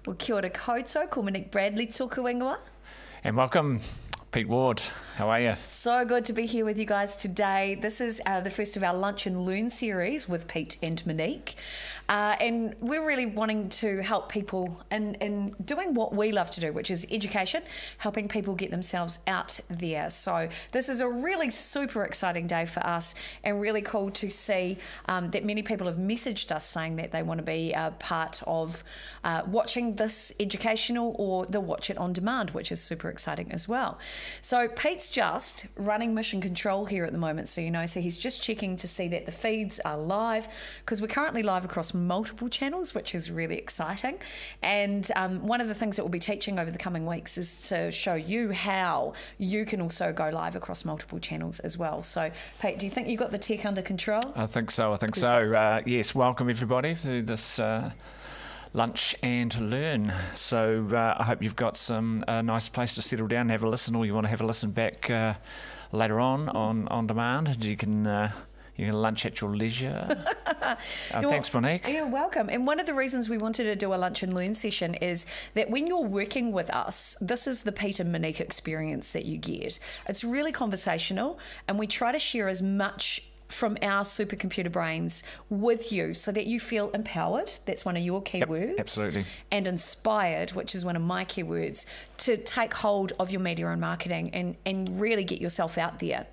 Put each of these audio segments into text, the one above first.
Well, kia ora koutou, ko Monique Bradley tōku ingoa. And welcome, Pete Ward. How are you? So good to be here with you guys today. This is the first of our Lunch and Learn series with Pete and Monique. And we're really wanting to help people in doing what we love to do, which is education, helping people get themselves out there. So this is a really super exciting day for us and really cool to see that many people have messaged us saying that they want to be a part of watching this educational or the watch it on demand, which is super exciting as well. So Pete's just running mission control here at the moment, so he's just checking to see that the feeds are live, because we're currently live across multiple channels, which is really exciting. And one of the things that we'll be teaching over the coming weeks is to show you how you can also go live across multiple channels as well. So Pete, do you think you got the tech under control? I think so. Yes, welcome everybody to this Lunch and Learn. So I hope you've got some nice place to settle down and have a listen, or you want to have a listen back later on demand. You can lunch at your leisure. Thanks, Monique. You're welcome. And one of the reasons we wanted to do a Lunch and Learn session is that when you're working with us, this is the Pete and Monique experience that you get. It's really conversational, and we try to share as much from our supercomputer brains with you so that you feel empowered. That's one of your keywords. Yep, absolutely. And inspired, which is one of my keywords, to take hold of your media and marketing and really get yourself out there.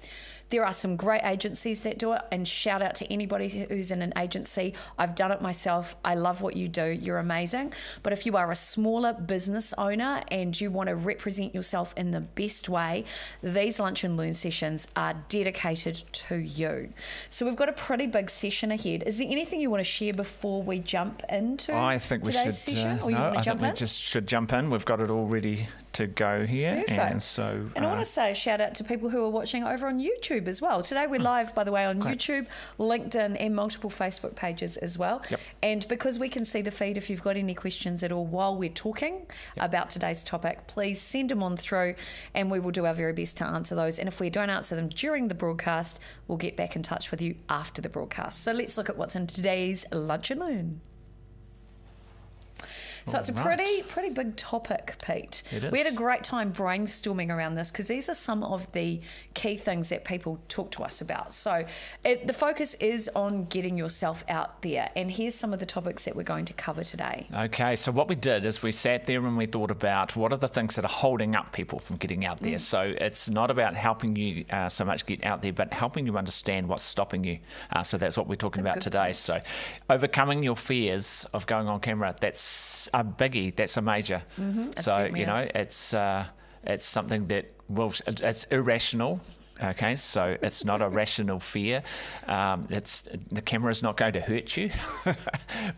There are some great agencies that do it, and shout out to anybody who's in an agency. I've done it myself. I love what you do. You're amazing. But if you are a smaller business owner and you want to represent yourself in the best way, these Lunch and Learn sessions are dedicated to you. So we've got a pretty big session ahead. Is there anything you want to share before we jump into today's session? I think we just should jump in. We've got it all ready to go here. Perfect. And I want to say a shout out to people who are watching over on YouTube as well. Today we're live, by the way, on YouTube, LinkedIn and multiple Facebook pages as well. Yep. And because we can see the feed, if you've got any questions at all while we're talking about today's topic, please send them on through and we will do our very best to answer those. And if we don't answer them during the broadcast, we'll get back in touch with you after the broadcast. So let's look at what's in today's Lunch and Learn. So it's a pretty big topic, Pete. It is. We had a great time brainstorming around this because these are some of the key things that people talk to us about. So the focus is on getting yourself out there. And here's some of the topics that we're going to cover today. Okay, so what we did is we sat there and we thought about what are the things that are holding up people from getting out there. So it's not about helping you so much get out there, but helping you understand what's stopping you. So that's what we're talking about today. Point. So overcoming your fears of going on camera, that's a biggie, that's a major. So it's something that it's irrational. Okay, so it's not a rational fear. The camera is not going to hurt you,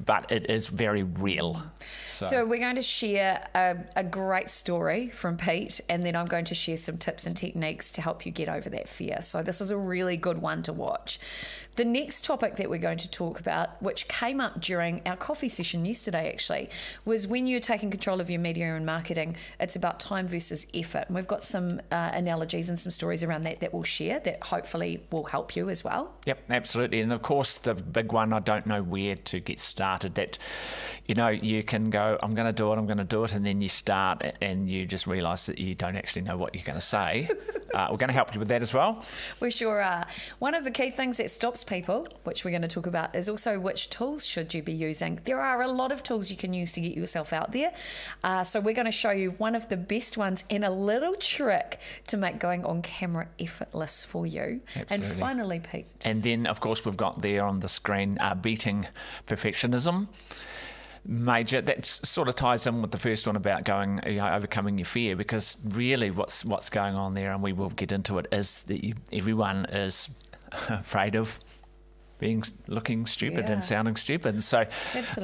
but it is very real. So we're going to share a great story from Pete, and then I'm going to share some tips and techniques to help you get over that fear. So this is a really good one to watch. The next topic that we're going to talk about, which came up during our coffee session yesterday actually, was when you're taking control of your media and marketing, it's about time versus effort. And we've got some analogies and some stories around that we'll share that hopefully will help you as well. Yep, absolutely. And of course, the big one, I don't know where to get started. That, you can go, I'm going to do it, and then you start and you just realise that you don't actually know what you're going to say. We're going to help you with that as well. We sure are. One of the key things that stops people, which we're going to talk about, is also which tools should you be using. There are a lot of tools you can use to get yourself out there. So we're going to show you one of the best ones and a little trick to make going on camera effortless for you. Absolutely. And finally, Pete. And then, of course, we've got there on the screen beating perfectionism. Major, that sort of ties in with the first one about overcoming your fear, because really what's going on there, and we will get into it, is that everyone is afraid of looking stupid and sounding stupid. And so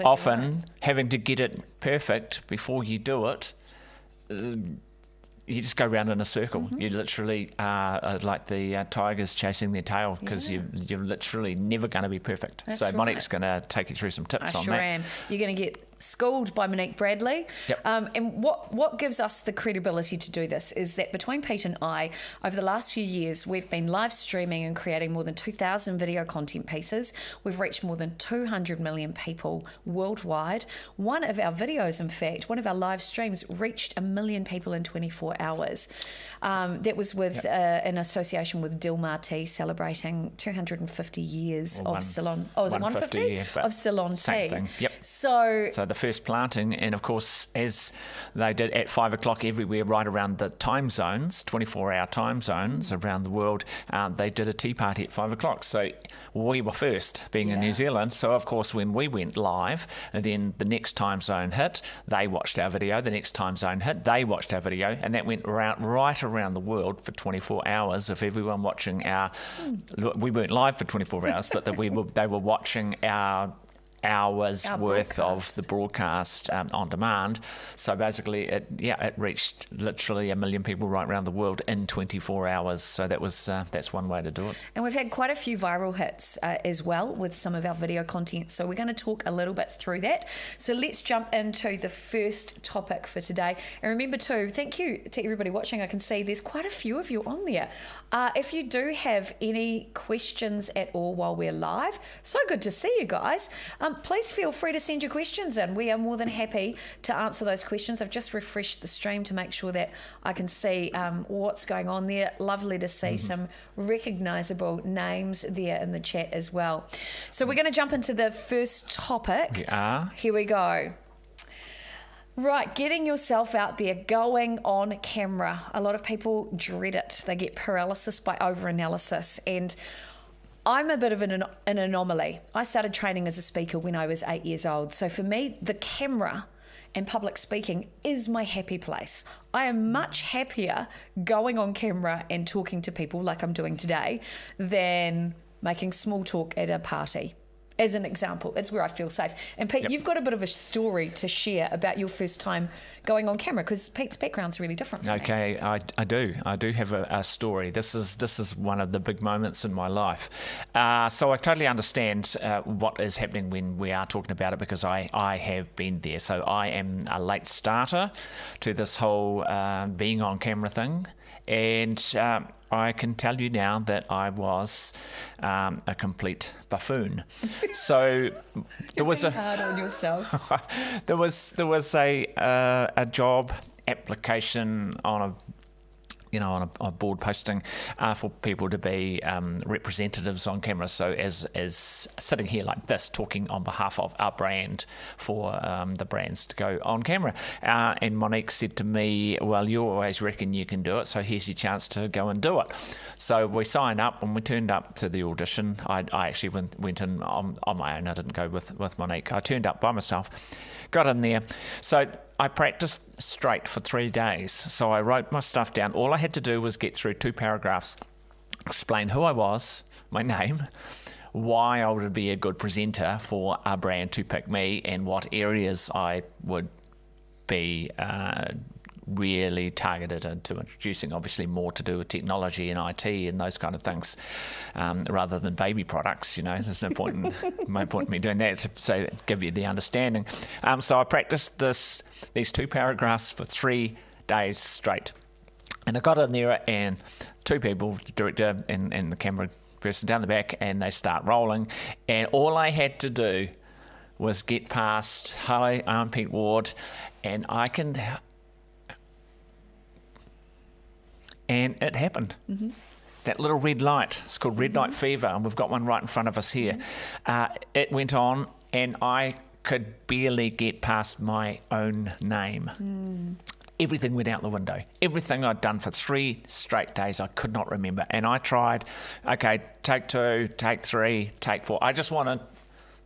often having to get it perfect before you do it, you just go round in a circle. You literally are like the tigers chasing their tail, because you're literally never going to be perfect. That's so right. Monique's going to take you through some tips on that. I sure am. You're going to get schooled by Monique Bradley. Yep. And what gives us the credibility to do this is that between Pete and I, over the last few years, we've been live streaming and creating more than 2,000 video content pieces. We've reached more than 200 million people worldwide. One of our videos, in fact, one of our live streams reached 1 million people in 24 hours. That was with an association with Dilmar celebrating 250 years of Ceylon. Oh, is it 150? Yeah, of Ceylon same tea. thing. Yep. So the first planting, and of course, as they did at 5 o'clock everywhere, right around the time zones, 24-hour time zones around the world, they did a tea party at 5 o'clock. So we were first, being in New Zealand. So of course, when we went live, and then the next time zone hit, they watched our video. The next time zone hit, they watched our video, and that went right around the world for 24 hours of everyone watching our. We weren't live for 24 hours, but they were watching our hours worth of the broadcast on demand. So basically, it reached literally 1 million people right around the world in 24 hours. So that's one way to do it. And we've had quite a few viral hits as well with some of our video content. So we're going to talk a little bit through that. So let's jump into the first topic for today. And remember too, thank you to everybody watching. I can see there's quite a few of you on there. If you do have any questions at all while we're live, so good to see you guys. Please feel free to send your questions in. We are more than happy to answer those questions. I've just refreshed the stream to make sure that I can see what's going on there. Lovely to see some recognisable names there in the chat as well. So we're going to jump into the first topic. We are. Here we go. Right, getting yourself out there, going on camera. A lot of people dread it. They get paralysis by overanalysis, and I'm a bit of an anomaly. I started training as a speaker when I was 8 years old. So for me, the camera and public speaking is my happy place. I am much happier going on camera and talking to people like I'm doing today than making small talk at a party. As an example, it's where I feel safe. And Pete, you've got a bit of a story to share about your first time going on camera, because Pete's background's really different from me. Okay, I do have a story. This is one of the big moments in my life. So I totally understand what is happening when we are talking about it, because I have been there. So I am a late starter to this whole being on camera thing. And I can tell you now that I was a complete buffoon. So there was hard on yourself. there was a job application on a board posting for people to be representatives on camera. So as sitting here like this, talking on behalf of our brand for the brands to go on camera. And Monique said to me, well, you always reckon you can do it, so here's your chance to go and do it. So we signed up, and we turned up to the audition. I actually went in on my own. I didn't go with Monique. I turned up by myself, got in there. So I practiced straight for 3 days. So I wrote my stuff down. All I had to do was get through 2 paragraphs, explain who I was, my name, why I would be a good presenter for our brand to pick me, and what areas I would be really targeted into introducing, obviously more to do with technology and IT and those kind of things, rather than baby products. There's no point in me doing that, so give you the understanding. So I practiced these 2 paragraphs for 3 days straight, and I got in there, and 2 people, the director and the camera person down the back, and they start rolling, and all I had to do was get past, hello, I'm Pete Ward, and and it happened. Mm-hmm. That little red light, it's called red light fever, and we've got one right in front of us here. It went on, and I could barely get past my own name. Everything went out the window. Everything I'd done for 3 straight days, I could not remember. And I tried, okay, take 2, take 3, take 4. I just wanted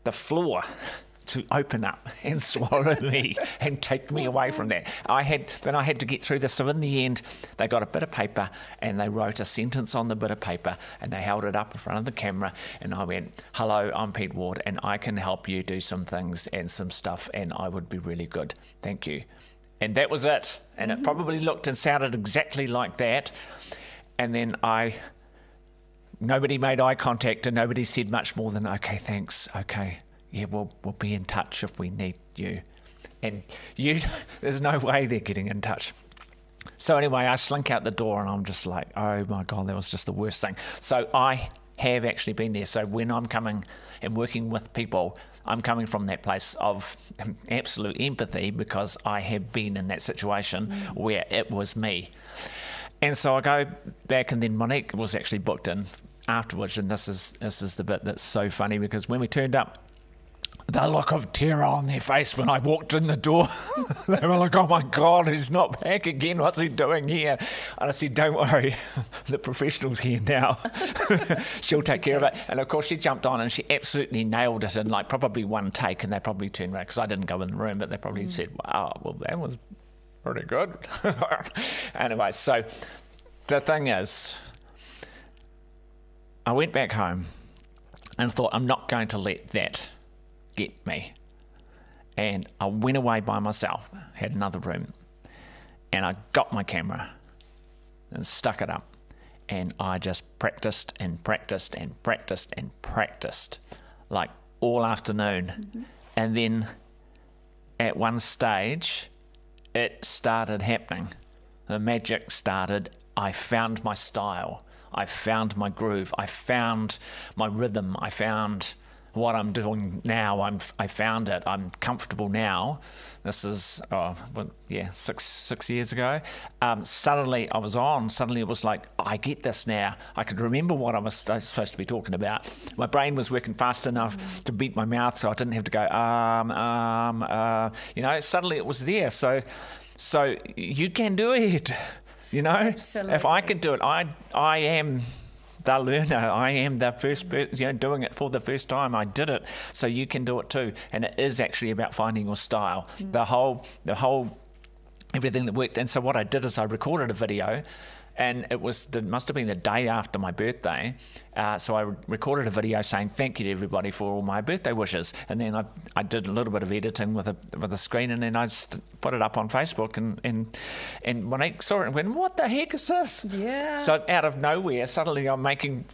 the floor to open up and swallow me and take me away from that. I had to get through this. So in the end, they got a bit of paper, and they wrote a sentence on the bit of paper, and they held it up in front of the camera, and I went, hello, I'm Pete Ward, and I can help you do some things and some stuff, and I would be really good. Thank you. And that was it. And it probably looked and sounded exactly like that. And then nobody made eye contact, and nobody said much more than, okay, thanks, okay. Yeah, we'll be in touch if we need you. and there's no way they're getting in touch. So anyway, I slink out the door and I'm just like, oh my God, that was just the worst thing. So I have actually been there. So when I'm coming and working with people, I'm coming from that place of absolute empathy because I have been in that situation where it was me. And so I go back, and then Monique was actually booked in afterwards, and this is the bit that's so funny, because when we turned up, the look of terror on their face when I walked in the door, they were like, oh my God, he's not back again. What's he doing here? And I said, don't worry, the professional's here now. She'll take care of it. And of course, she jumped on and she absolutely nailed it in like probably one take. And they probably turned around, because I didn't go in the room, but they probably said, wow, well, that was pretty good. Anyway, so the thing is, I went back home and thought, I'm not going to let that get me. And I went away by myself, had another room, and I got my camera and stuck it up, and I just practiced and practiced and practiced and practiced like all afternoon. And then at one stage it started happening. The magic started. I found my style, I found my groove, I found my rhythm, I found what I'm doing now. I found it. I'm comfortable now. This is six years ago. Suddenly I was on. Suddenly it was like, I get this now. I could remember what I was supposed to be talking about. My brain was working fast enough to beat my mouth, so I didn't have to go Suddenly it was there. So you can do it. Absolutely. If I can do it, I am the learner. I am the first person, doing it for the first time. I did it, so you can do it too. And it is actually about finding your style. The whole everything that worked. And so what I did is I recorded a video, and must have been the day after my birthday. So I recorded a video saying thank you to everybody for all my birthday wishes. And then I did a little bit of editing with a screen, and then I put it up on Facebook. And Monique saw it and went, "What the heck is this?" Yeah. So out of nowhere, suddenly I'm making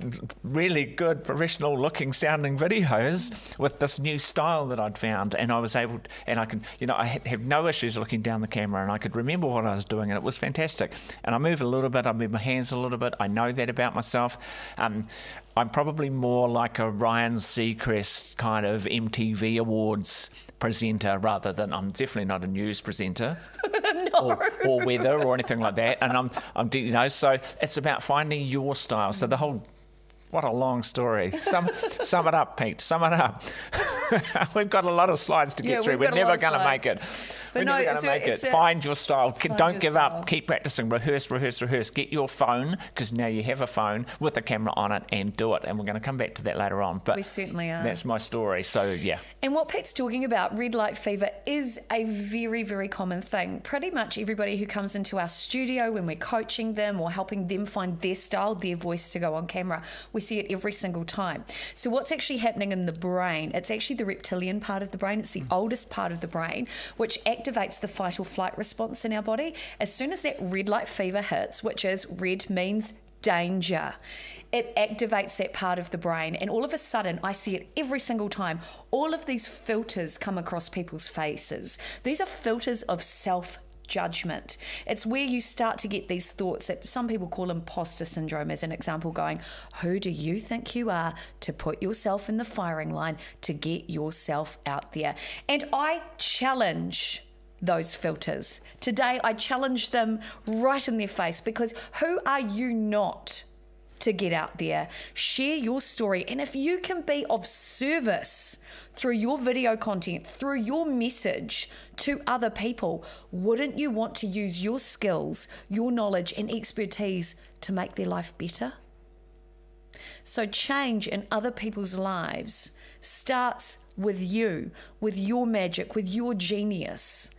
really good, professional-looking sounding videos with this new style that I'd found, and I was able, and I can, I have no issues looking down the camera, and I could remember what I was doing, and it was fantastic. And I move a little bit. I move my hands a little bit. I know that about myself. I'm probably more like a Ryan Seacrest kind of MTV Awards presenter, rather than, I'm definitely not a news presenter. No. or weather or anything like that. And so it's about finding your style. So the whole, what a long story. Sum it up, Pete. Sum it up. We've got a lot of slides to get through. We're never going to make it. We're never going to make it. Find your style. Don't give up. Keep practicing. Rehearse. Get your phone, because now you have a phone with a camera on it, and do it. And we're going to come back to that later on. But we certainly are. That's my story. So, yeah. And what Pete's talking about, red light fever, is a very, very common thing. Pretty much everybody who comes into our studio when we're coaching them or helping them find their style, their voice to go on camera, we see it every single time. So what's actually happening in the brain? It's actually the reptilian part of the brain. It's the oldest part of the brain, which activates the fight or flight response in our body. As soon as that red light fever hits, which is red means danger, it activates that part of the brain, and all of a sudden, I see it every single time, all of these filters come across people's faces. These are filters of self-judgment. It's where you start to get these thoughts that some people call imposter syndrome, as an example, going, who do you think you are to put yourself in the firing line to get yourself out there? And I challenge those filters. Today, I challenge them right in their face, because who are you not to get out there? Share your story. And if you can be of service through your video content, through your message to other people, wouldn't you want to use your skills, your knowledge and expertise to make their life better? So change in other people's lives starts with you, with your magic, with your genius.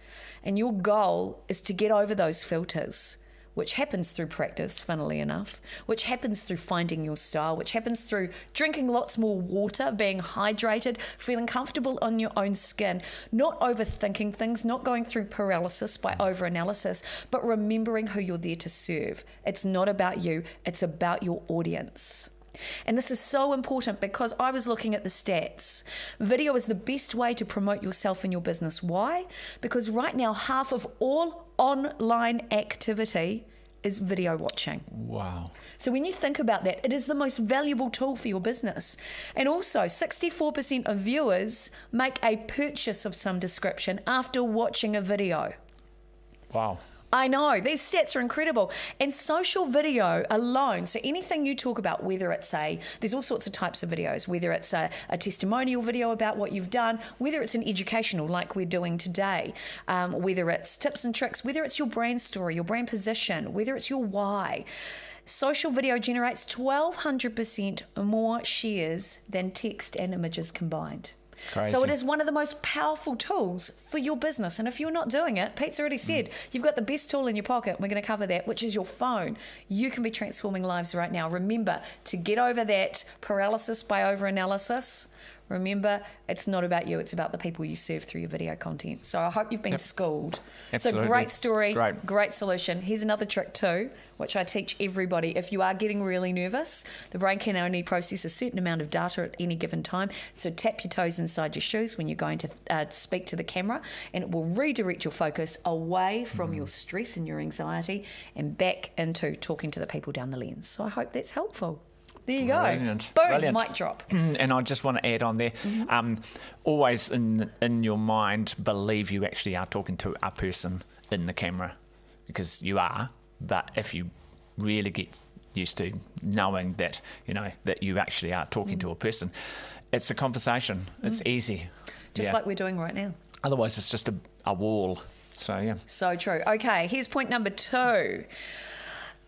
And your goal is to get over those filters, which happens through practice, funnily enough, which happens through finding your style, which happens through drinking lots more water, being hydrated, feeling comfortable on your own skin, not overthinking things, not going through paralysis by overanalysis, but remembering who you're there to serve. It's not about you, it's about your audience. And this is so important because I was looking at the stats. Video is the best way to promote yourself and your business. Why? Because right now, half of all online activity is video watching. Wow. So when you think about that, it is the most valuable tool for your business. And also, 64% of viewers make a purchase of some description after watching a video. Wow. I know, these stats are incredible. And social video alone, so anything you talk about, whether it's there's all sorts of types of videos, whether it's a testimonial video about what you've done, whether it's an educational like we're doing today, whether it's tips and tricks, whether it's your brand story, your brand position, whether it's your why. Social video generates 1,200% more shares than text and images combined. Crazy. So it is one of the most powerful tools for your business. And if you're not doing it, Pete's already said, you've got the best tool in your pocket, and we're going to cover that, which is your phone. You can be transforming lives right now. Remember, to get over that paralysis by overanalysis, remember, it's not about you, it's about the people you serve through your video content. So I hope you've been schooled. Absolutely. It's a great story, Great solution. Here's another trick too, which I teach everybody. If you are getting really nervous, the brain can only process a certain amount of data at any given time. So tap your toes inside your shoes when you're going to speak to the camera, and it will redirect your focus away from your stress and your anxiety and back into talking to the people down the lens. So I hope that's helpful. There you go. Brilliant. Boom, Brilliant. mic drop. And I just want to add on there, always in your mind, believe you actually are talking to a person in the camera, because you are. But if you really get used to knowing that, that you actually are talking to a person, it's a conversation. It's easy. Just like we're doing right now. Otherwise, it's just a wall. So, yeah. So true. Okay, here's point number 2.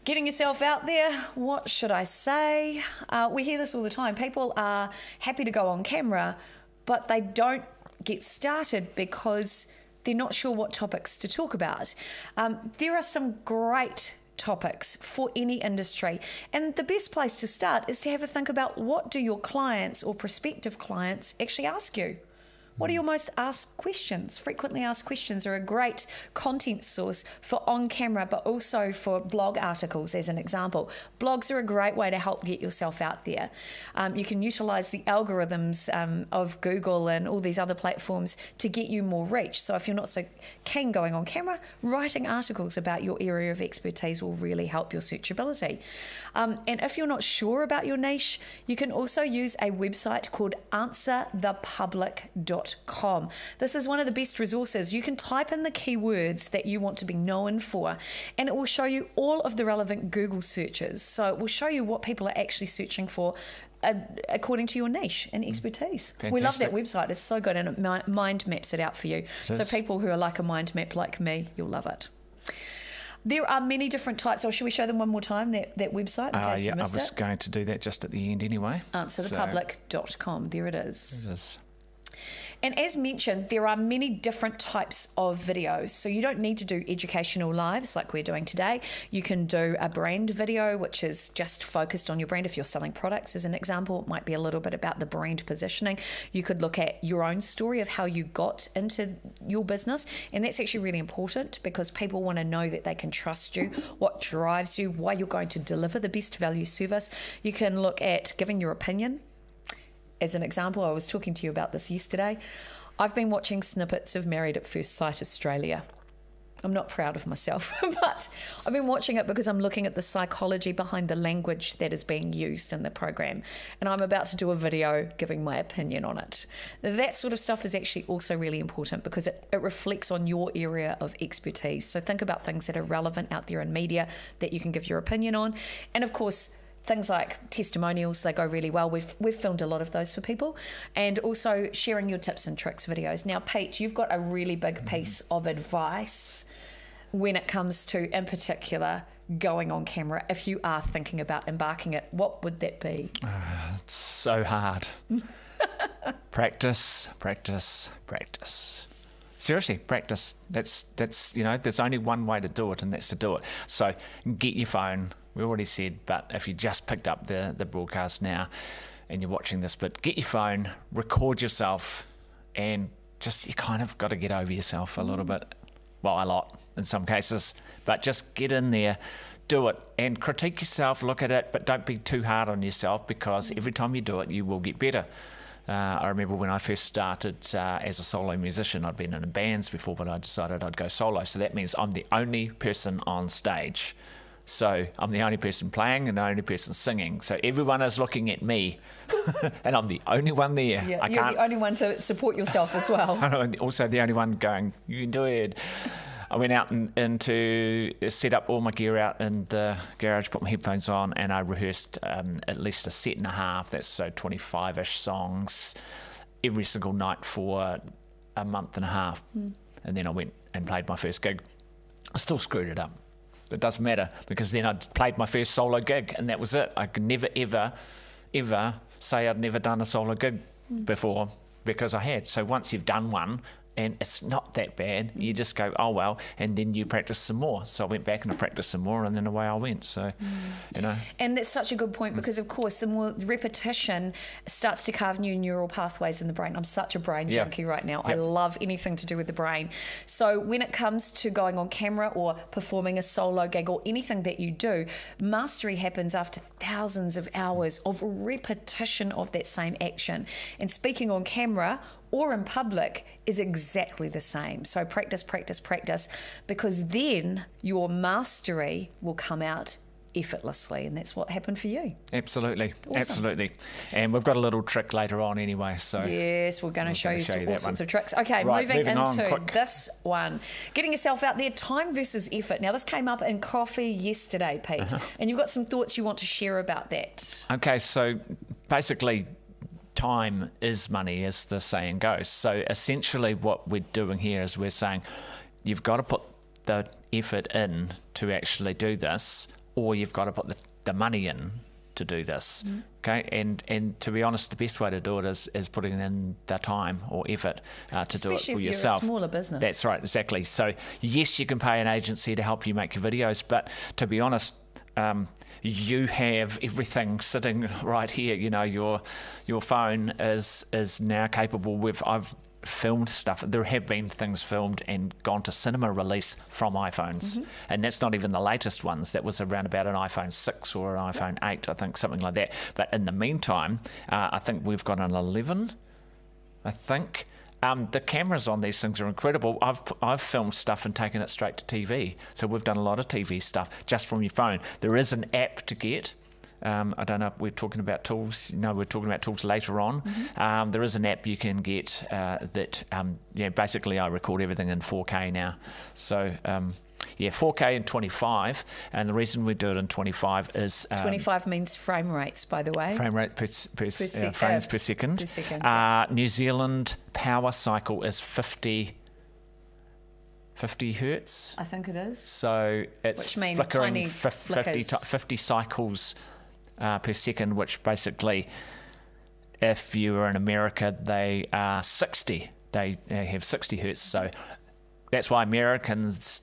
Getting yourself out there, what should I say? We hear this all the time. People are happy to go on camera, but they don't get started because they're not sure what topics to talk about. There are some great topics for any industry, and the best place to start is to have a think about, what do your clients or prospective clients actually ask you? What are your most asked questions? Frequently asked questions are a great content source for on-camera, but also for blog articles, as an example. Blogs are a great way to help get yourself out there. You can utilise the algorithms of Google and all these other platforms to get you more reach. So if you're not so keen going on camera, writing articles about your area of expertise will really help your searchability. And if you're not sure about your niche, you can also use a website called answerthepublic.com. This is one of the best resources. You can type in the keywords that you want to be known for, and it will show you all of the relevant Google searches. So it will show you what people are actually searching for according to your niche and expertise. Fantastic. We love that website. It's so good, and it mind maps it out for you. So people who are like a mind map like me, you'll love it. There are many different types. Or should we show them one more time, that website, in case you missed it? I was going to do that just at the end anyway. Answerthepublic.com. There it is. It is. And as mentioned, there are many different types of videos. So you don't need to do educational lives like we're doing today. You can do a brand video, which is just focused on your brand. If you're selling products, as an example, it might be a little bit about the brand positioning. You could look at your own story of how you got into your business. And that's actually really important, because people want to know that they can trust you, what drives you, why you're going to deliver the best value service. You can look at giving your opinion. As an example, I was talking to you about this yesterday. I've been watching snippets of Married at First Sight Australia. I'm not proud of myself, but I've been watching it because I'm looking at the psychology behind the language that is being used in the program. And I'm about to do a video giving my opinion on it. That sort of stuff is actually also really important, because it reflects on your area of expertise. So think about things that are relevant out there in media that you can give your opinion on. And of course, things like testimonials, they go really well. We've filmed a lot of those for people. And also sharing your tips and tricks videos. Now, Pete, you've got a really big piece of advice when it comes to, in particular, going on camera. If you are thinking about embarking it, what would that be? It's so hard. Practice, practice, practice. Seriously, practice. That's there's only one way to do it, and that's to do it. So get your phone. We already said, but if you just picked up the broadcast now and you're watching this, but get your phone, record yourself, and just, you kind of got to get over yourself a little bit. Well, a lot in some cases, but just get in there, do it and critique yourself, look at it, but don't be too hard on yourself, because every time you do it, you will get better. I remember when I first started as a solo musician, I'd been in bands before, but I decided I'd go solo. So that means I'm the only person on stage. So I'm the only person playing and the only person singing. So everyone is looking at me, and I'm the only one there. Yeah, you're the only one to support yourself as well. I'm also the only one going, you can do it. I went out and to set up all my gear out in the garage, put my headphones on, and I rehearsed at least a set and a half. That's so 25-ish songs every single night for a month and a half. And then I went and played my first gig. I still screwed it up. It doesn't matter, because then I'd played my first solo gig, and that was it. I could never, ever say I'd never done a solo gig before, because I had. So once you've done one, and it's not that bad, you just go, oh well, and then you practice some more. So I went back and I practiced some more, and then away I went. So, you know. And that's such a good point, because of course the more repetition starts to carve new neural pathways in the brain. I'm such a brain junkie right now. I love anything to do with the brain. So when it comes to going on camera or performing a solo gig or anything that you do, mastery happens after thousands of hours of repetition of that same action. And speaking on camera or in public is exactly the same. So practice, practice, practice, because then your mastery will come out effortlessly, and that's what happened for you. Absolutely, Awesome. Absolutely. And we've got a little trick later on anyway. So yes, we're going to show you all sorts of tricks. Okay, right, moving on, into quick. this one. Getting yourself out there, time versus effort. Now, this came up in coffee yesterday, Pete, and you've got some thoughts you want to share about that. Okay, so basically, time is money, as the saying goes. So essentially what we're doing here is we're saying you've got to put the effort in to actually do this, or you've got to put the money in to do this. Okay, and to be honest, the best way to do it is putting in the time or effort to do it for yourself. Especially if you're a smaller business. That's right, exactly. So yes, you can pay an agency to help you make your videos, but to be honest, you have everything sitting right here. You know, your phone is now capable. I've filmed stuff. There have been things filmed and gone to cinema release from iPhones, and that's not even the latest ones. That was around about an iPhone 6 or an iPhone 8, I think, something like that. But in the meantime, I think we've got an 11, I think. The cameras on these things are incredible. I've filmed stuff and taken it straight to TV. So we've done a lot of TV stuff just from your phone. There is an app to get. I don't know if we're talking about tools. No, we're talking about tools later on. There is an app you can get that, basically I record everything in 4K now. So, 4K and 25. And the reason we do it in 25 is... 25 means frame rates, by the way. Frame rate frames per second. New Zealand power cycle is 50 hertz. I think it is. So it's flickering 50 cycles per second, which basically, if you are in America, they are 60. They have 60 hertz. So that's why Americans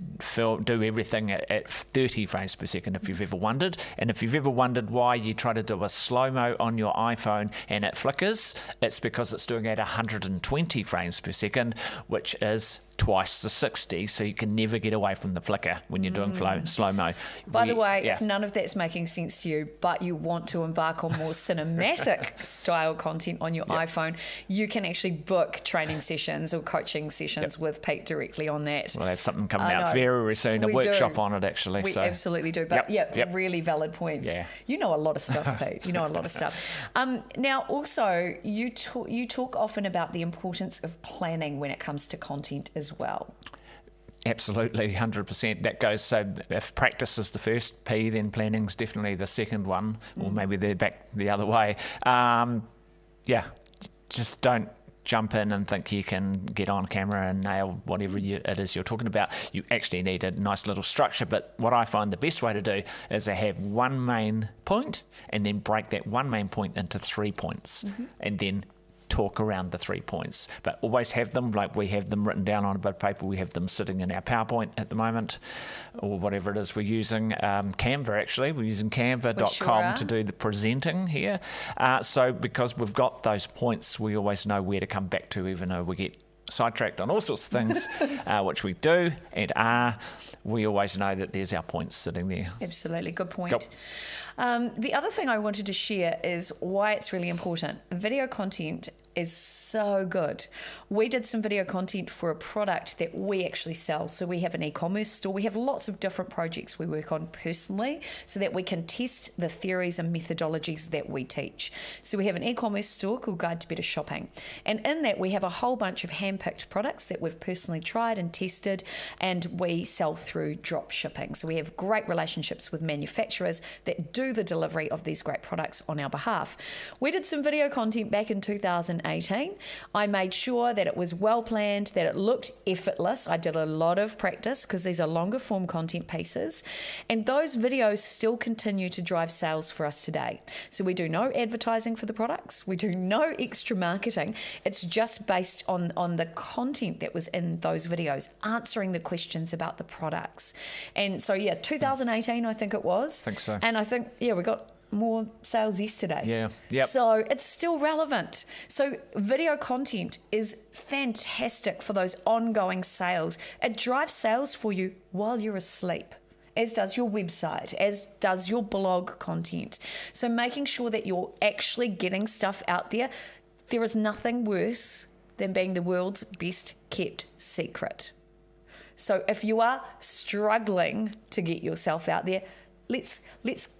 do everything at 30 frames per second, if you've ever wondered. And if you've ever wondered why you try to do a slow-mo on your iPhone and it flickers, it's because it's doing it at 120 frames per second, which is twice the 60, so you can never get away from the flicker when you're doing slow-mo. By the way, if none of that's making sense to you, but you want to embark on more cinematic style content on your iPhone, you can actually book training sessions or coaching sessions with Pete directly on that. We'll have something coming out very soon, a workshop on it actually. We absolutely do, but really valid points. Yeah. You know a lot of stuff, Pete. You know a lot of stuff. Now, also, you talk often about the importance of planning when it comes to content as well. Absolutely, 100%. That goes, so if practice is the first P, then planning's definitely the second one, or maybe they're back the other way. Just don't jump in and think you can get on camera and nail whatever it is you're talking about. You actually need a nice little structure, but what I find the best way to do is to have one main point and then break that one main point into 3 points, and then talk around the 3 points, but always have them, like we have them written down on a bit of paper. We have them sitting in our PowerPoint at the moment, or whatever it is we're using. Canva, actually. We're using canva.com to do the presenting here. So because we've got those points, we always know where to come back to, even though we get sidetracked on all sorts of things, which we do and are, we always know that there's our points sitting there. Absolutely, good point. Yep. The other thing I wanted to share is why it's really important. Video content is so good. We did some video content for a product that we actually sell. So we have an e-commerce store. We have lots of different projects we work on personally so that we can test the theories and methodologies that we teach. So we have an e-commerce store called Guide to Better Shopping. And in that we have a whole bunch of hand-picked products that we've personally tried and tested, and we sell through drop shipping. So we have great relationships with manufacturers that do the delivery of these great products on our behalf. We did some video content back in 2018. I made sure that it was well planned, that it looked effortless. I did a lot of practice because these are longer form content pieces, and those videos still continue to drive sales for us today. So we do no advertising for the products, we do no extra marketing. It's just based on the content that was in those videos, answering the questions about the products. And so 2018 I think it was. I think so. And I think we got more sales yesterday. Yeah. Yep. So it's still relevant. So video content is fantastic for those ongoing sales. It drives sales for you while you're asleep, as does your website, as does your blog content. So making sure that you're actually getting stuff out there. There is nothing worse than being the world's best kept secret. So if you are struggling to get yourself out there, let's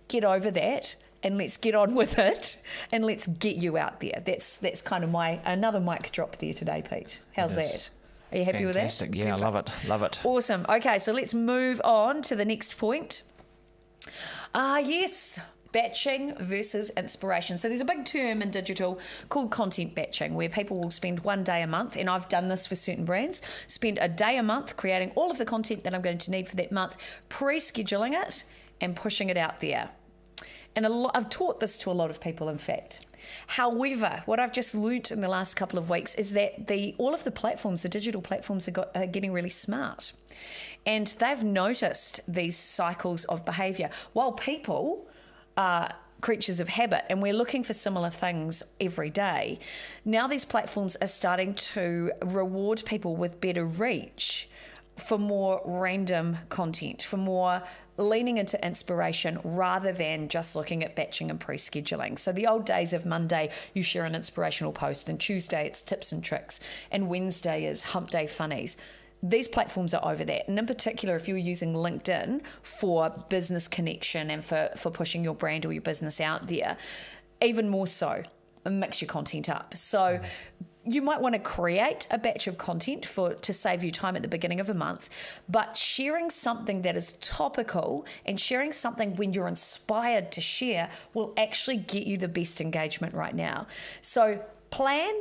get over that and let's get on with it and let's get you out there. That's kind of another mic drop there today, Pete. How's that? Are you happy Fantastic. with that? Yeah, Perfect. I love it. Awesome. Okay, so let's move on to the next point. Yes, batching versus inspiration. So there's a big term in digital called content batching, where people will spend one day a month, and I've done this for certain brands, spend a day a month creating all of the content that I'm going to need for that month, pre-scheduling it and pushing it out there. And I've taught this to a lot of people, in fact. However, what I've just learnt in the last couple of weeks is that all of the platforms, the digital platforms, are getting really smart. And they've noticed these cycles of behaviour. While people are creatures of habit and we're looking for similar things every day, now these platforms are starting to reward people with better reach for more random content, for more leaning into inspiration rather than just looking at batching and pre-scheduling. So the old days of Monday, you share an inspirational post, and Tuesday it's tips and tricks, and Wednesday is hump day funnies. These platforms are over that. And in particular, if you're using LinkedIn for business connection and for pushing your brand or your business out there, even more so, mix your content up. So you might want to create a batch of content to save you time at the beginning of a month, but sharing something that is topical and sharing something when you're inspired to share will actually get you the best engagement right now. So plan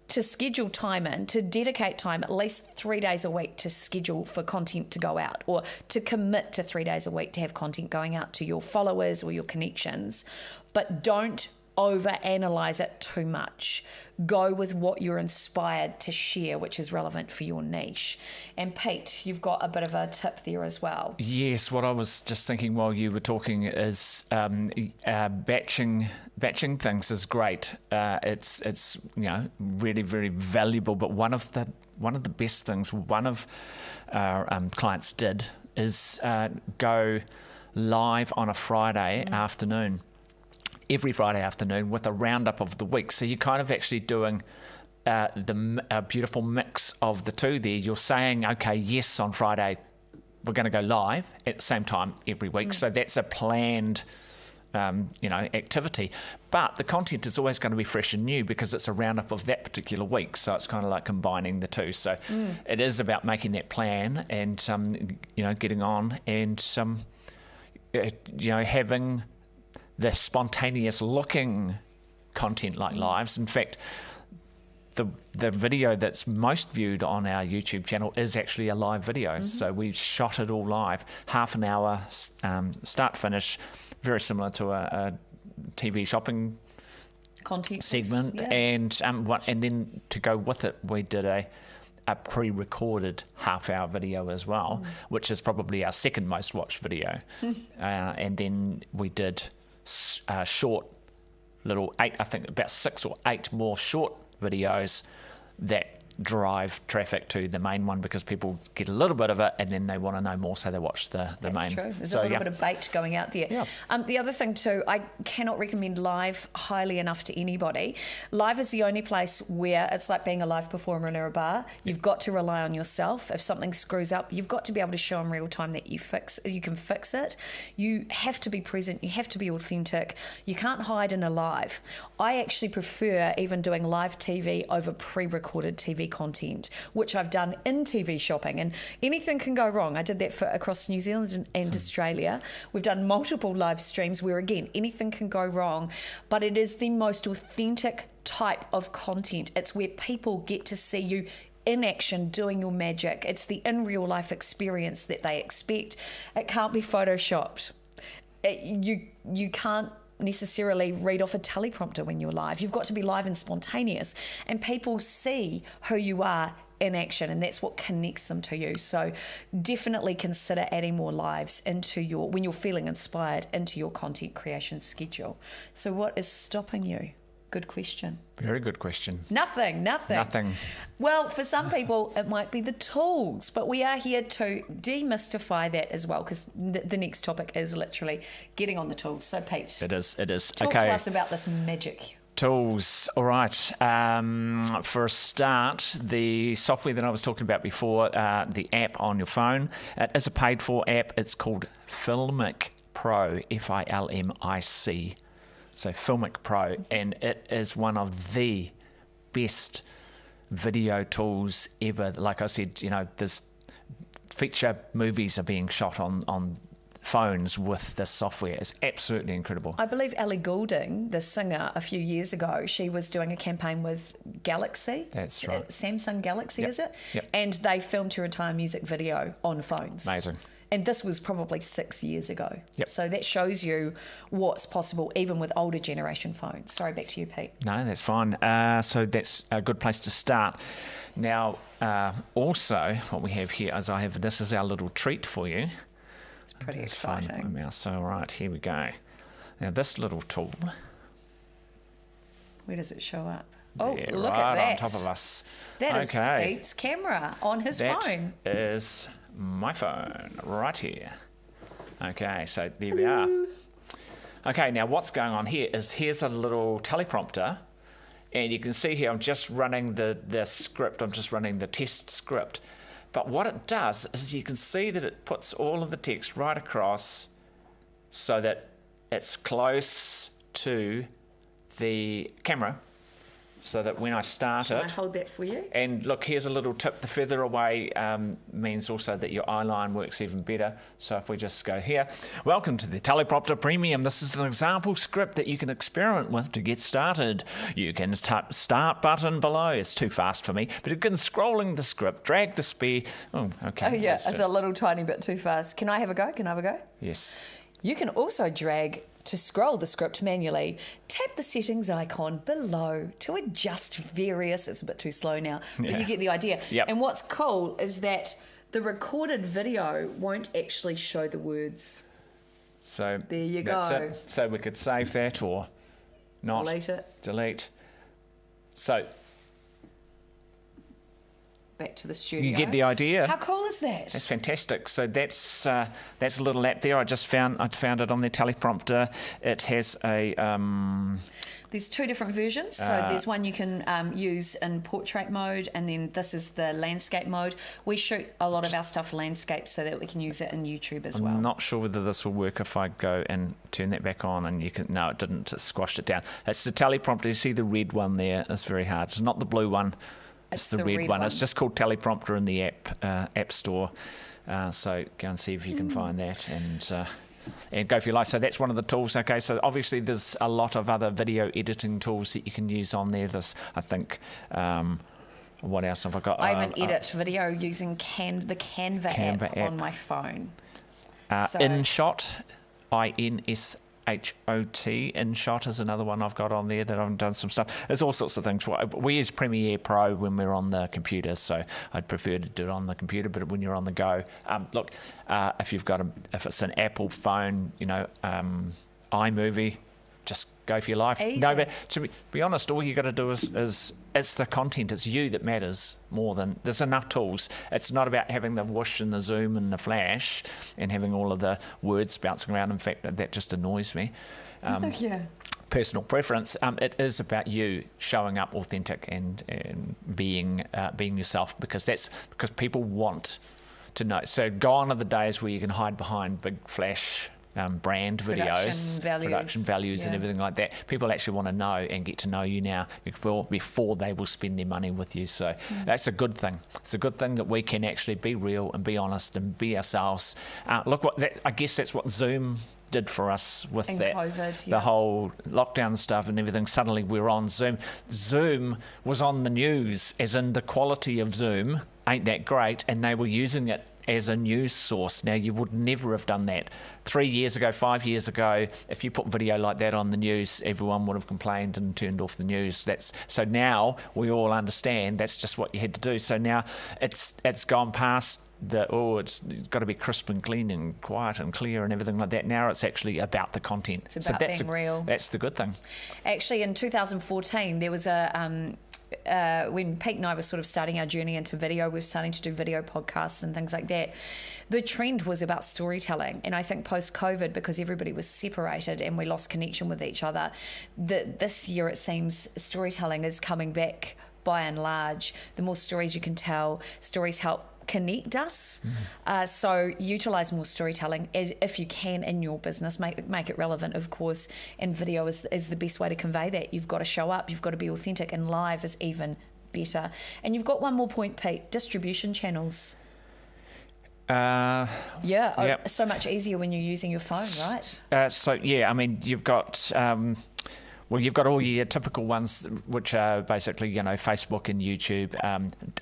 to schedule time in, to dedicate time at least 3 days a week to schedule for content to go out, or to commit to 3 days a week to have content going out to your followers or your connections. But don't overanalyze it too much. Go with what you're inspired to share, which is relevant for your niche. And Pete, you've got a bit of a tip there as well. Yes, what I was just thinking while you were talking is batching things is great. It's really, very valuable. But one of the best things one of our clients did is go live on a Friday afternoon. Every Friday afternoon with a roundup of the week. So you're kind of actually doing a beautiful mix of the two there. You're saying, okay, yes, on Friday we're going to go live at the same time every week. So that's a planned activity. But the content is always going to be fresh and new because it's a roundup of that particular week. So it's kind of like combining the two. So it is about making that plan and, getting on and, having the spontaneous looking content like lives. In fact, the video that's most viewed on our YouTube channel is actually a live video. So we shot it all live, half an hour, start finish, very similar to a TV shopping content segment. Yeah. And then to go with it, we did a pre-recorded half-hour video as well, which is probably our second most watched video. And then we did short little about 6 or 8 more short videos that drive traffic to the main one because people get a little bit of it and then they want to know more, so they watch the main. That's true. There's a little bit of bait going out there. Yeah. The other thing too, I cannot recommend live highly enough to anybody. Live is the only place where it's like being a live performer in a bar. You've got to rely on yourself. If something screws up, you've got to be able to show in real time that you can fix it. You have to be present. You have to be authentic. You can't hide in a live. I actually prefer even doing live TV over pre-recorded TV content, which I've done in TV shopping, and anything can go wrong. I did that for across New Zealand and Australia. We've done multiple live streams where, again, anything can go wrong, but it is the most authentic type of content. It's where people get to see you in action doing your magic. It's the in real life experience that they expect. It can't be photoshopped. You can't necessarily read off a teleprompter when you're live. You've got to be live and spontaneous, and people see who you are in action, and that's what connects them to you. So definitely consider adding more lives into your, when you're feeling inspired, into your content creation schedule. So what is stopping you? Good question. Very good question. Nothing. Well, for some people, it might be the tools, but we are here to demystify that as well, because the next topic is literally getting on the tools. So, Pete. It is. Talk to us about this magic. Tools. All right. For a start, the software that I was talking about before, the app on your phone, it is a paid-for app. It's called Filmic Pro, Filmic. So Filmic Pro, and it is one of the best video tools ever. Like I said, there's feature movies are being shot on phones with this software. It's absolutely incredible. I believe Ellie Goulding, the singer, a few years ago, she was doing a campaign with Galaxy. That's right. Samsung Galaxy, Yep. is it? Yep. And they filmed her entire music video on phones. Amazing. And this was probably 6 years ago. Yep. So that shows you what's possible even with older generation phones. Sorry, back to you, Pete. No, that's fine. So that's a good place to start. Now, also, what we have here is this is our little treat for you. It's pretty Let's exciting. find my mouse. So, right, here we go. Now, this little tool. Where does it show up? Oh, there, look right at that. on top of us. That is Okay. Pete's camera on his phone. That is my phone right here. Okay, so there we are. Okay, now what's going on here is here's a little teleprompter, and you can see here I'm just running the script. I'm just running the test script. But what it does is you can see that it puts all of the text right across so that it's close to the camera, so that when I start Can it... I hold that for you? And look, here's a little tip. The further away means also that your eye line works even better. So if we just go here, welcome to the Teleprompter Premium. This is an example script that you can experiment with to get started. You can tap start button below. It's too fast for me, but you can scrolling the script, drag the speed. Oh, okay. Oh, yeah, it's a little tiny bit too fast. Can I have a go? Yes. You can also drag to scroll the script manually. Tap the settings icon below to adjust various... It's a bit too slow now, but you get the idea. Yep. And what's cool is that the recorded video won't actually show the words. So there you that's go. it. So we could save that or not. Delete it. Delete. So back to the studio. you get the idea. How cool is that? That's fantastic. So that's a little app there. I found it on the teleprompter. It has a There's two different versions. So there's one you can use in portrait mode, and then this is the landscape mode. We shoot a lot of our stuff landscape so that we can use it in YouTube as well. I'm not sure whether this will work if I go and turn that back on, and you can... No, it didn't. It squashed it down. It's the teleprompter. You see the red one there? It's very hard. It's not the blue one. It's the red one. It's just called teleprompter in the app store. So go and see if you can find that and go for your life. So that's one of the tools. Okay, so obviously there's a lot of other video editing tools that you can use on there. This, I think... what else have I got? I even edit video using the Canva app on my phone. InShot, InShot. InShot is another one I've got on there that I've done some stuff. There's all sorts of things. We use Premiere Pro when we're on the computer, so I'd prefer to do it on the computer. But when you're on the go, look, if it's an Apple phone, iMovie, just go for your life. Easy. No, but to be honest, all you got to do is it's the content, it's you that matters more than there's enough tools. It's not about having the whoosh and the zoom and the flash and having all of the words bouncing around. In fact, that just annoys me. Yeah. Personal preference. It is about you showing up authentic and being yourself, because people want to know. So gone are the days where you can hide behind big flash brand videos, production values and everything like that. People actually want to know and get to know you now before they will spend their money with you. So that's a good thing. It's a good thing that we can actually be real and be honest and be ourselves. I guess that's what Zoom did for us with COVID, the whole lockdown stuff and everything. Suddenly we're on Zoom. Zoom was on the news, as in the quality of Zoom ain't that great, and they were using it as a news source. Now, you would never have done that 3 years ago, 5 years ago. If you put video like that on the news, everyone would have complained and turned off the news. So now we all understand that's just what you had to do. So now it's gone past it's got to be crisp and clean and quiet and clear and everything like that. Now it's actually about the content. It's about being real. That's the good thing. Actually, in 2014, there was when Pete and I were sort of starting our journey into video, we were starting to do video podcasts and things like that. The trend was about storytelling. And I think post-COVID, because everybody was separated and we lost connection with each other, this year it seems storytelling is coming back by and large. The more stories you can tell, stories help connect us. So utilize more storytelling if you can in your business. Make it relevant, of course, and video is the best way to convey that. You've got to show up, you've got to be authentic, and live is even better. And you've got one more point, Pete: distribution channels. Yep. So much easier when you're using your phone, right? I mean, you've got you've got all your typical ones, which are basically, Facebook and YouTube.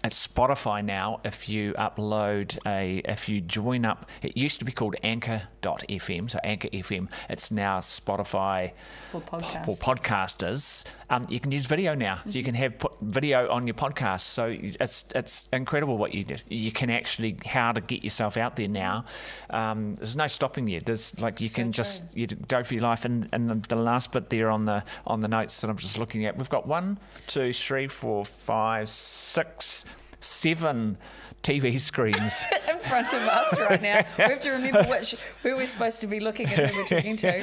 At Spotify now, if you join up, it used to be called Anchor.fm, so Anchor FM. It's now Spotify for podcasters. You can use video now, so you can put video on your podcast. So it's incredible what you did. You can actually how to get yourself out there now. There's no stopping you. There's you go for your life. And the last bit there on the notes that I'm just looking at, we've got 1, 2, 3, 4, 5, 6, 7 TV screens in front of us right now. We have to remember who we're supposed to be looking at, who we're talking to.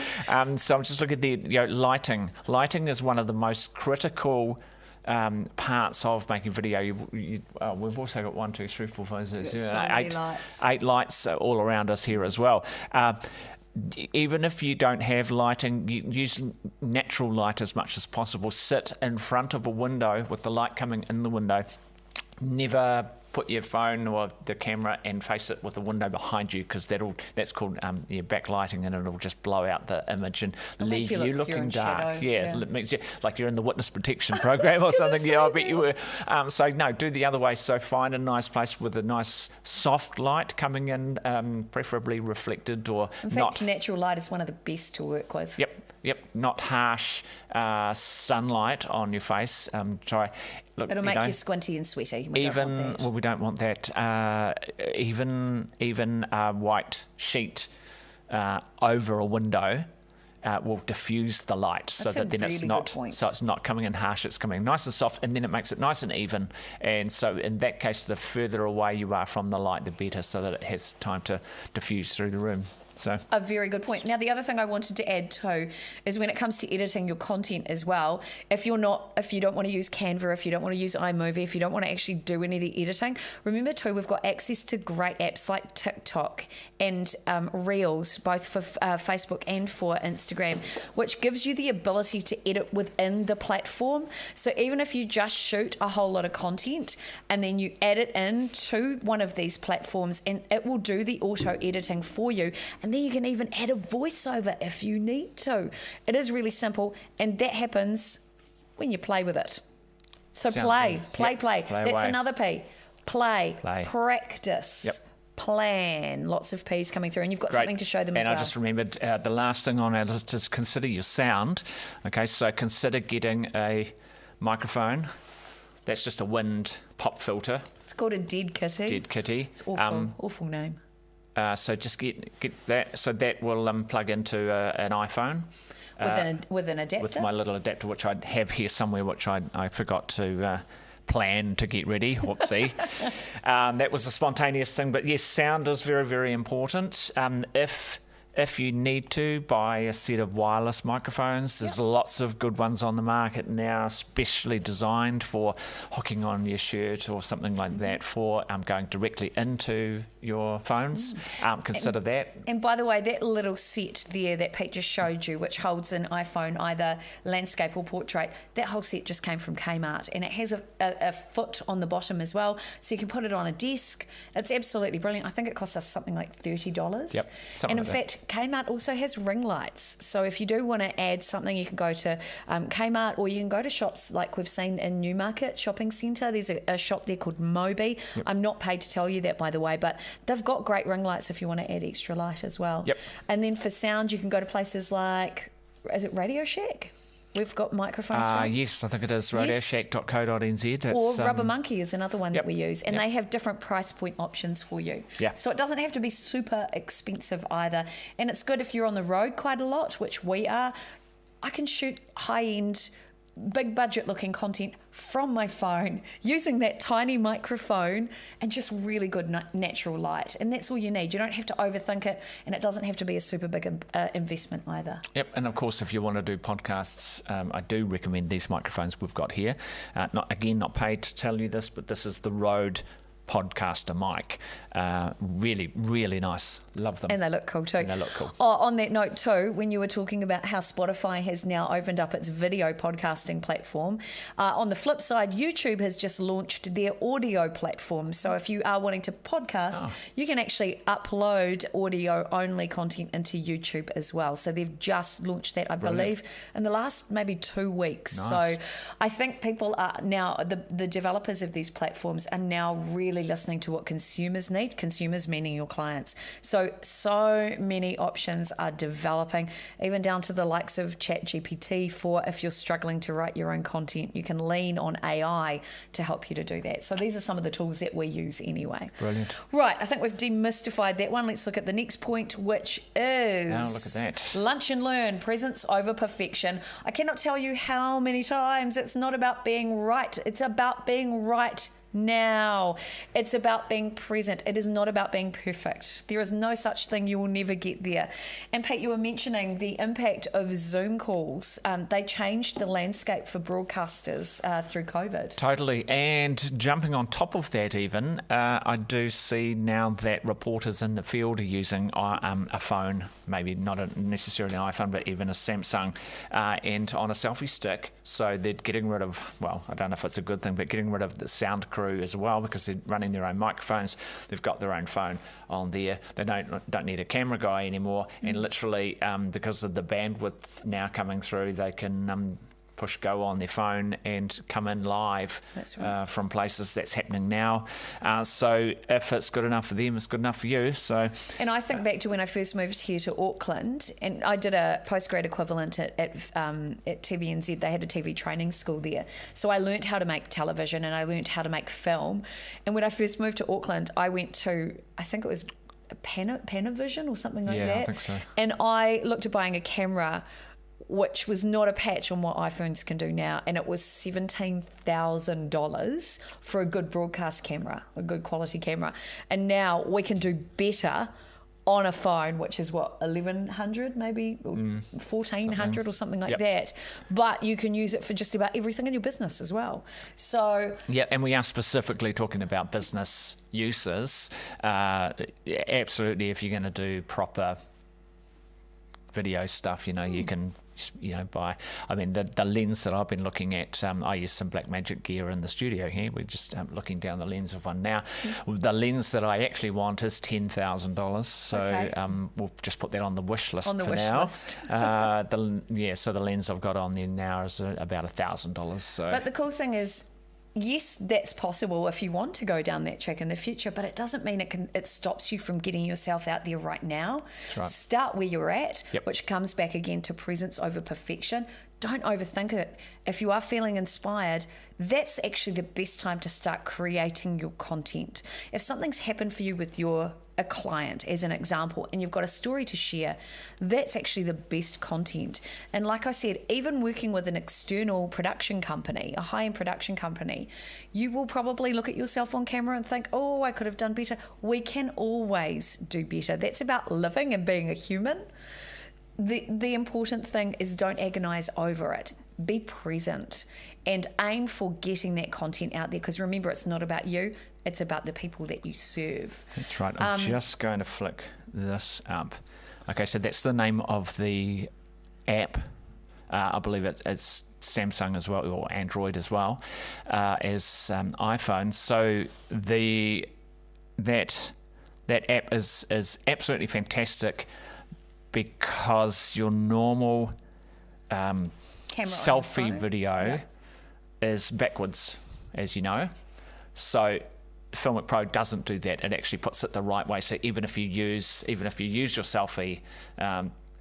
So I'm just looking at the lighting. Lighting is one of the most critical parts of making video. We've also got 1, 2, 3, 4, 5, 6, 7, 8 lights all around us here as well. Even if you don't have lighting, you use natural light as much as possible. Sit in front of a window with the light coming in the window. Never put your phone or the camera and face it with the window behind you, because that's called backlighting, and it'll just blow out the image and leave you looking dark. It makes you like you're in the witness protection program or something. I bet you were. So no, do the other way. So find a nice place with a nice soft light coming in, preferably reflected or in fact, natural light is one of the best to work with. Yep, not harsh sunlight on your face. It'll make you squinty and sweaty. We don't want that. Even a white sheet over a window will diffuse the light, so that then it's not coming in harsh. It's coming nice and soft, and then it makes it nice and even. And so in that case, the further away you are from the light, the better, so that it has time to diffuse through the room. So a very good point. Now, the other thing I wanted to add too is when it comes to editing your content as well, if you don't want to use Canva, if you don't want to use iMovie, if you don't want to actually do any of the editing, remember too, we've got access to great apps like TikTok and Reels, both for Facebook and for Instagram, which gives you the ability to edit within the platform. So even if you just shoot a whole lot of content and then you add it into one of these platforms, and it will do the auto editing for you. And then you can even add a voiceover if you need to. It is really simple, and that happens when you play with it. So play. That's away. another P. Play. Practice. Plan. Lots of P's coming through, and you've got something to show them as well. And I just remembered the last thing on our list is consider your sound. Okay, so consider getting a microphone. That's just a wind pop filter. It's called a Dead Kitty. Dead Kitty. It's awful. Awful name. So just get that. So that will plug into an iPhone. with an adapter? With my little adapter, which I have here somewhere, which I forgot to plan to get ready. Whoopsie. That was a spontaneous thing. But yes, sound is very, very important. If you need to, buy a set of wireless microphones. There's lots of good ones on the market now, specially designed for hooking on your shirt or something like that, for going directly into your phones. Consider that. And by the way, that little set there that Pete just showed you, which holds an iPhone, either landscape or portrait, that whole set just came from Kmart, and it has a foot on the bottom as well, so you can put it on a desk. It's absolutely brilliant. I think it costs us something like $30. Yep. And in fact, Kmart also has ring lights. So if you do want to add something, you can go to Kmart, or you can go to shops like we've seen in Newmarket Shopping Centre. There's a shop there called Moby. Yep. I'm not paid to tell you that, by the way, but they've got great ring lights if you want to add extra light as well. Yep. And then for sound, you can go to places like, is it Radio Shack? We've got microphones. Yes, I think it is radioshack.co.nz. Or Rubber Monkey is another one that we use, and they have different price point options for you. Yeah. So it doesn't have to be super expensive either. And it's good if you're on the road quite a lot, which we are. I can shoot high-end, big budget looking content from my phone using that tiny microphone and just really good natural light, and that's all you need. You don't have to overthink it, and it doesn't have to be a super big investment either. Yep. And of course, if you want to do podcasts, I do recommend these microphones we've got here. Not paid to tell you this, but this is the Rode Podcaster mic. Really, really nice. Love them. And they look cool too. On that note too, when you were talking about how Spotify has now opened up its video podcasting platform, on the flip side, YouTube has just launched their audio platform. So if you are wanting to podcast, you can actually upload audio only content into YouTube as well. So they've just launched that, I believe, in the last maybe 2 weeks. Nice. So I think people are now, the developers of these platforms are now really listening to what consumers need, consumers meaning your clients. So many options are developing, even down to the likes of ChatGPT, for if you're struggling to write your own content, you can lean on AI to help you to do that. So these are some of the tools that we use anyway. Brilliant. Right, I think we've demystified that one. Let's look at the next point, which is... Now look at that. Lunch and learn, presence over perfection. I cannot tell you how many times it's not about being right. It's about being right now. It's about being present. It is not about being perfect. There is no such thing. You will never get there. And Pete, you were mentioning the impact of Zoom calls. They changed the landscape for broadcasters through COVID. Totally. And jumping on top of that even, I do see now that reporters in the field are using a phone, maybe not necessarily an iPhone, but even a Samsung, and on a selfie stick. So they're getting rid of, well, I don't know if it's a good thing, but getting rid of the sound crew as well, because they're running their own microphones. They've got their own phone on there. They don't need a camera guy anymore. And literally, because of the bandwidth now coming through, they can push go on their phone and come in live. That's right. From places. That's happening now. So if it's good enough for them, it's good enough for you. So, and I think back to when I first moved here to Auckland, and I did a postgrad equivalent at TVNZ. They had a TV training school there. So I learnt how to make television, and I learnt how to make film. And when I first moved to Auckland, I went to, I think it was Panavision or something like that. Yeah, I think so. And I looked at buying a camera, which was not a patch on what iPhones can do now, and it was $17,000 for a good broadcast camera, a good quality camera. And now we can do better on a phone, which is what, 1,100 maybe, or 1,400 or something like that. But you can use it for just about everything in your business as well. So yeah, and we are specifically talking about business uses. Absolutely, if you're going to do proper video stuff, you can buy. I mean, the lens that I've been looking at, I use some Blackmagic gear in the studio here. We're just looking down the lens of one now. The lens that I actually want is $10,000. So we'll just put that on the wish list for now. So the lens I've got on there now is about $1,000. So, but the cool thing is, yes, that's possible if you want to go down that track in the future, but it doesn't mean it stops you from getting yourself out there right now. That's right. Start where you're at, which comes back again to presence over perfection. Don't overthink it. If you are feeling inspired, that's actually the best time to start creating your content. If something's happened for you with your a client as an example and you've got a story to share, that's actually the best content. And like I said, even working with an external production company, a high-end production company, you will probably look at yourself on camera and think, oh, I could have done better. We can always do better. That's about living and being a human. The important thing is don't agonize over it. Be present and aim for getting that content out there, because remember, it's not about you, it's about the people that you serve. That's right. I'm just going to flick this up. Okay, so that's the name of the app. I believe it's Samsung as well, or Android as well, as iPhone. So that app is absolutely fantastic, because your normal selfie video is backwards, as you know. So Filmic Pro doesn't do that. It actually puts it the right way. So even if you use your selfie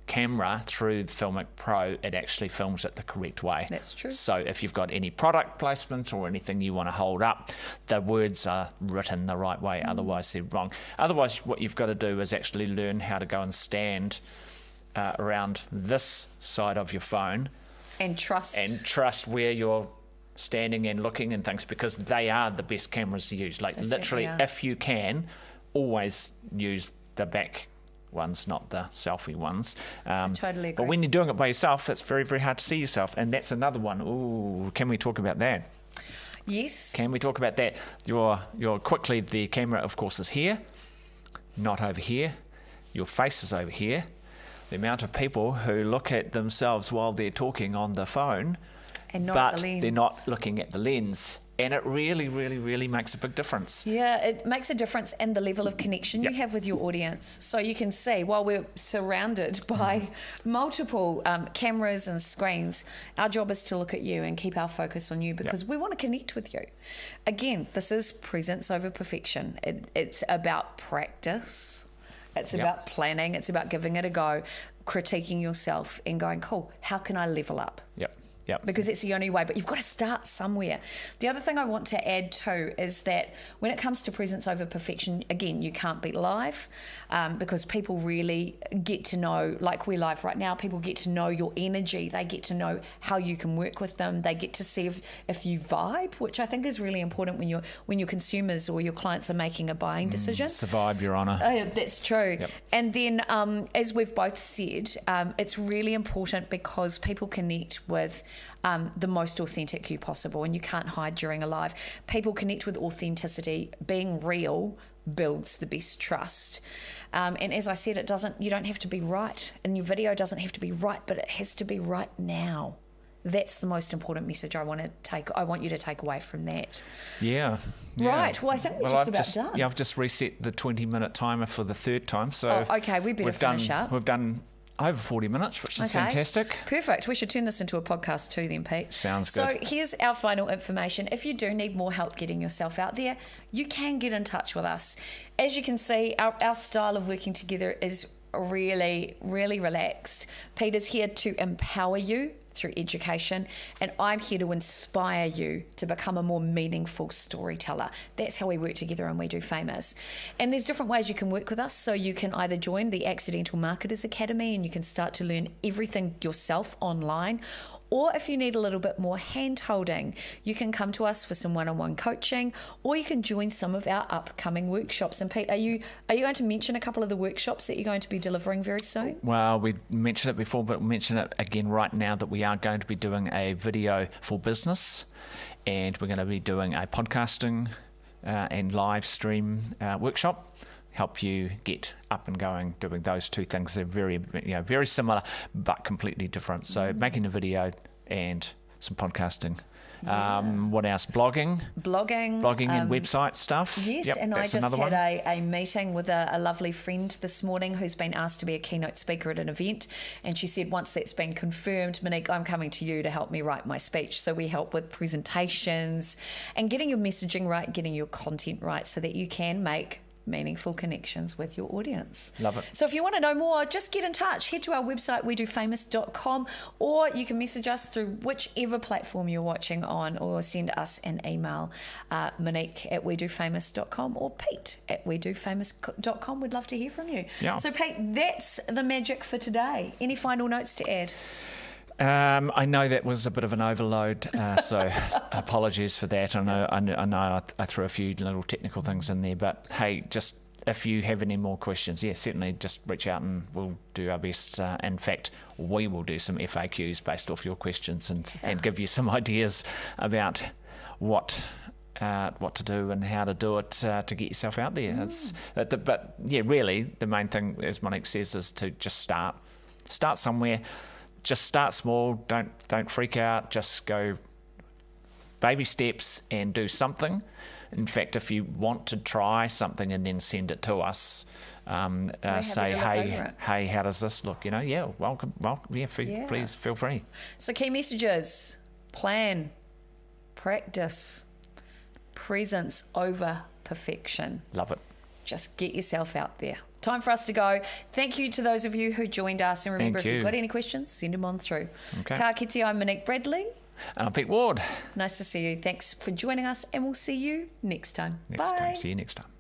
camera through Filmic Pro, it actually films it the correct way. That's true. So if you've got any product placement or anything you want to hold up, the words are written the right way. Otherwise, they're wrong. Otherwise, what you've got to do is actually learn how to go and stand around this side of your phone and trust where you're standing and looking and things, because they are the best cameras to use. Like, literally, if you can, always use the back ones, not the selfie ones. I totally agree. But when you're doing it by yourself, it's very, very hard to see yourself, and that's another one. Ooh, can we talk about that? Yes. Can we talk about that? Your quickly, the camera, of course, is here, not over here. Your face is over here. The amount of people who look at themselves while they're talking on the phone, and but they're not looking at the lens. And it really, really, really makes a big difference. Yeah, it makes a difference in the level of connection you have with your audience. So you can see, while we're surrounded by multiple cameras and screens, our job is to look at you and keep our focus on you, because we want to connect with you. Again, this is presence over perfection. It's about practice. It's about planning. It's about giving it a go, critiquing yourself and going, cool, how can I level up? Yep. Because it's the only way, but you've got to start somewhere. The other thing I want to add too is that when it comes to presence over perfection, again, you can't beat live, because people really get to know, like we're live right now, people get to know your energy. They get to know how you can work with them. They get to see if you vibe, which I think is really important when your consumers or your clients are making a buying decision. It's a vibe, Your Honour. That's true. Yep. And then, as we've both said, it's really important because people connect with the most authentic you possible, and you can't hide during a live. People connect with authenticity. Being real builds the best trust. And as I said, you don't have to be right, and your video doesn't have to be right, but it has to be right now. That's the most important message I want you to take away from that. Yeah. Right. Well, I think we're just about done. Yeah, I've just reset the 20-minute timer for the third time. So okay, we better finish up. We've done over 40 minutes, which is fantastic. Perfect. We should turn this into a podcast too then, Pete. Sounds good. So here's our final information. If you do need more help getting yourself out there, you can get in touch with us. As you can see, our style of working together is really, really relaxed. Pete is here to empower you through education, and I'm here to inspire you to become a more meaningful storyteller. That's how we work together and we do Famous. And there's different ways you can work with us. So you can either join the Accidental Marketers Academy and you can start to learn everything yourself online, or if you need a little bit more hand-holding, you can come to us for some one-on-one coaching, or you can join some of our upcoming workshops. And Pete, are you going to mention a couple of the workshops that you're going to be delivering very soon? Well, we mentioned it before, but we'll mention it again right now that we are going to be doing a video for business, and we're going to be doing a podcasting and live stream workshop. Help you get up and going doing those two things. They're very similar but completely different. So making a video and some podcasting. What else? Blogging and website stuff. Yes, yep, and I just had a meeting with a lovely friend this morning who's been asked to be a keynote speaker at an event, and she said once that's been confirmed, Monique, I'm coming to you to help me write my speech. So we help with presentations and getting your messaging right, getting your content right, so that you can make meaningful connections with your audience. Love it. So if you want to know more, just get in touch. Head to our website, wedofamous.com, or you can message us through whichever platform you're watching on, or send us an email, Monique at wedofamous.com or Pete at wedofamous.com. We'd love to hear from you. Yeah. So Pete, that's the magic for today. Any final notes to add? I know that was a bit of an overload, so apologies for that. I know I threw a few little technical things in there, but hey, just if you have any more questions, certainly just reach out and we'll do our best. In fact, we will do some FAQs based off your questions and give you some ideas about what to do and how to do it to get yourself out there. But really, the main thing, as Monique says, is to just start somewhere. Just start small. Don't freak out. Just go baby steps and do something. In fact, if you want to try something and then send it to us, say, hey, how does this look? Welcome. Please feel free. So key messages: plan, practice, presence over perfection. Love it. Just get yourself out there. Time for us to go. Thank you to those of you who joined us. And remember, if you've got any questions, send them on through. Okay. Ka kite, I'm Monique Bradley. And I'm Pete Ward. Nice to see you. Thanks for joining us, and we'll see you next time. See you next time.